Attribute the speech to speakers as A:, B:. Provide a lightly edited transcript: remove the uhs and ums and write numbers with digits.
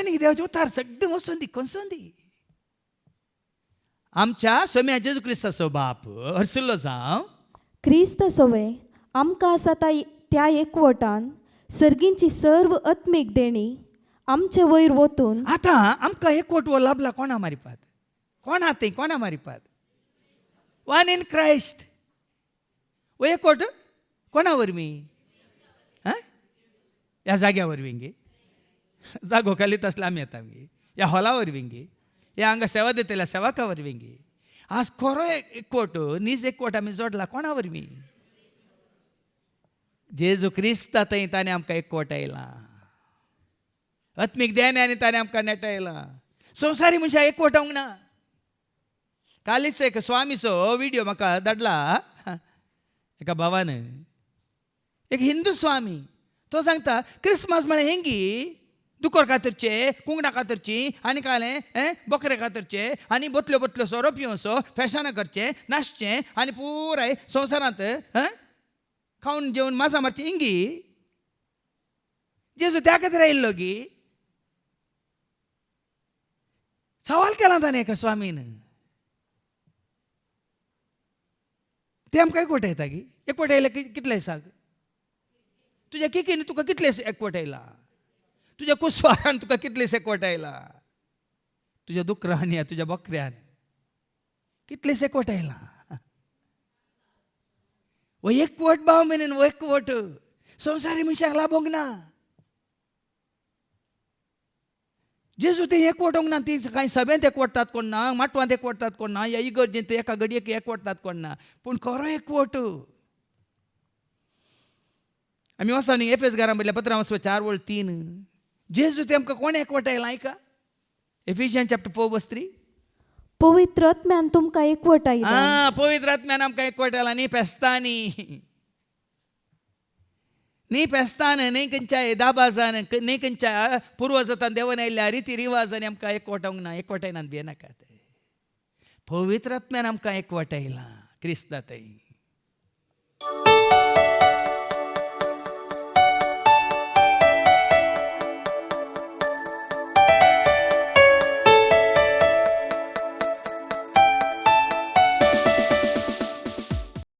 A: म्हळ्यार देवाचे उतार सगळें वचून दी कोणसून दी. आमच्या सोम्या जेजू क्रिस्ताचो बाप हरसुल्लो जावं.
B: क्रिस्त सोवे आमकां आसा त्या एकवटान सर्गींची सर्व आत्मीक देणी आमचे वयर वतून.
A: आतां आमकां एकवट वो लाभला कोणा मारिपात? कोणा तें कोणा मारिपात? One in Christ. वो एकवट कोणा वरवीं? ह्या जाग्या वरवीं गे, जागो खाली तसले आमी येता गे, ह्या हॉला वरवीं गे, ह्या हांगा सेवा दितल्या सेवाका वरवीं गे. आज खरो एकवट नीज एकवट आमी जोडला कोणा वरवीं? जेजू क्रिस्ता थंय ताणें आमकां एकवट आयला. आत्मीक देण्यानी ताणें आमकां नेटयला. संवसारी मनशां एकवटावंक ना. कालीच एक स्वामीचो विडियो म्हाका धाडला एका भावान. एक हिंदू स्वामी तो सांगता क्रिस्मस म्हळ्यार हेंगी दुकोर खातीरचे, कुंगडा खातीरची आनी कालें बकरे खातीरचे आनी बोतल्यो बोतल्यो सोरो पिवोसो फॅशनां करचें नाचचें आनी पुराय संवसारांत खावन जेवन मासा मारची हिंगी. जेजू त्या खातीर आयिल्लो गी. सवाल केला ताणें एका स्वामीन. ते आमकां एकवट येता गी. एकवट आयले कितले सांग? तुज्या किकीन तुका कितलेस एकवट आयला? तुज्या कुस्वारान तुका कितलेस एकवट आयला? तुज्या दुकरान या तुज्या बकऱ्यान कितलेस एकवट आयला? वो एकवट भाव मेरेन वो एकवट संवसारी मनशाक लाभोंक ना. जेजू ते एकवटोंक ना. ती कांय सभेंत एकवटतात कोण ना, माटवांत एकवटतात कोण ना, या इगर्जेंत एका घडयेक एकवटतात कोण ना, पूण खरो एकवट. आमी वसा न्ही एफेसकारां बरयल्या पत्रां वचपा 4:3. जेजू ते आमकां कोण एकवट आयला आयका. एफिशियन्स चॅप्टर 4:3.
B: पवित्र आत्म्यान तुमकां एकवट आयला.
A: पवित्र आत्म्यान आमकां एकवट आयला. न्ही फेस्तांनी, न्ही फेस्तान, न्ही खंयच्या दाबाजान, न्ही खंयच्या पुर्वजांत देवान आयिल्ल्या रिती रिवाजांनी आमकां एकवटावंक ना. एकवटायनात भियेनाकात. पवित्र आत्म्यान आमकां एकवट आयला क्रिस्ता थंय.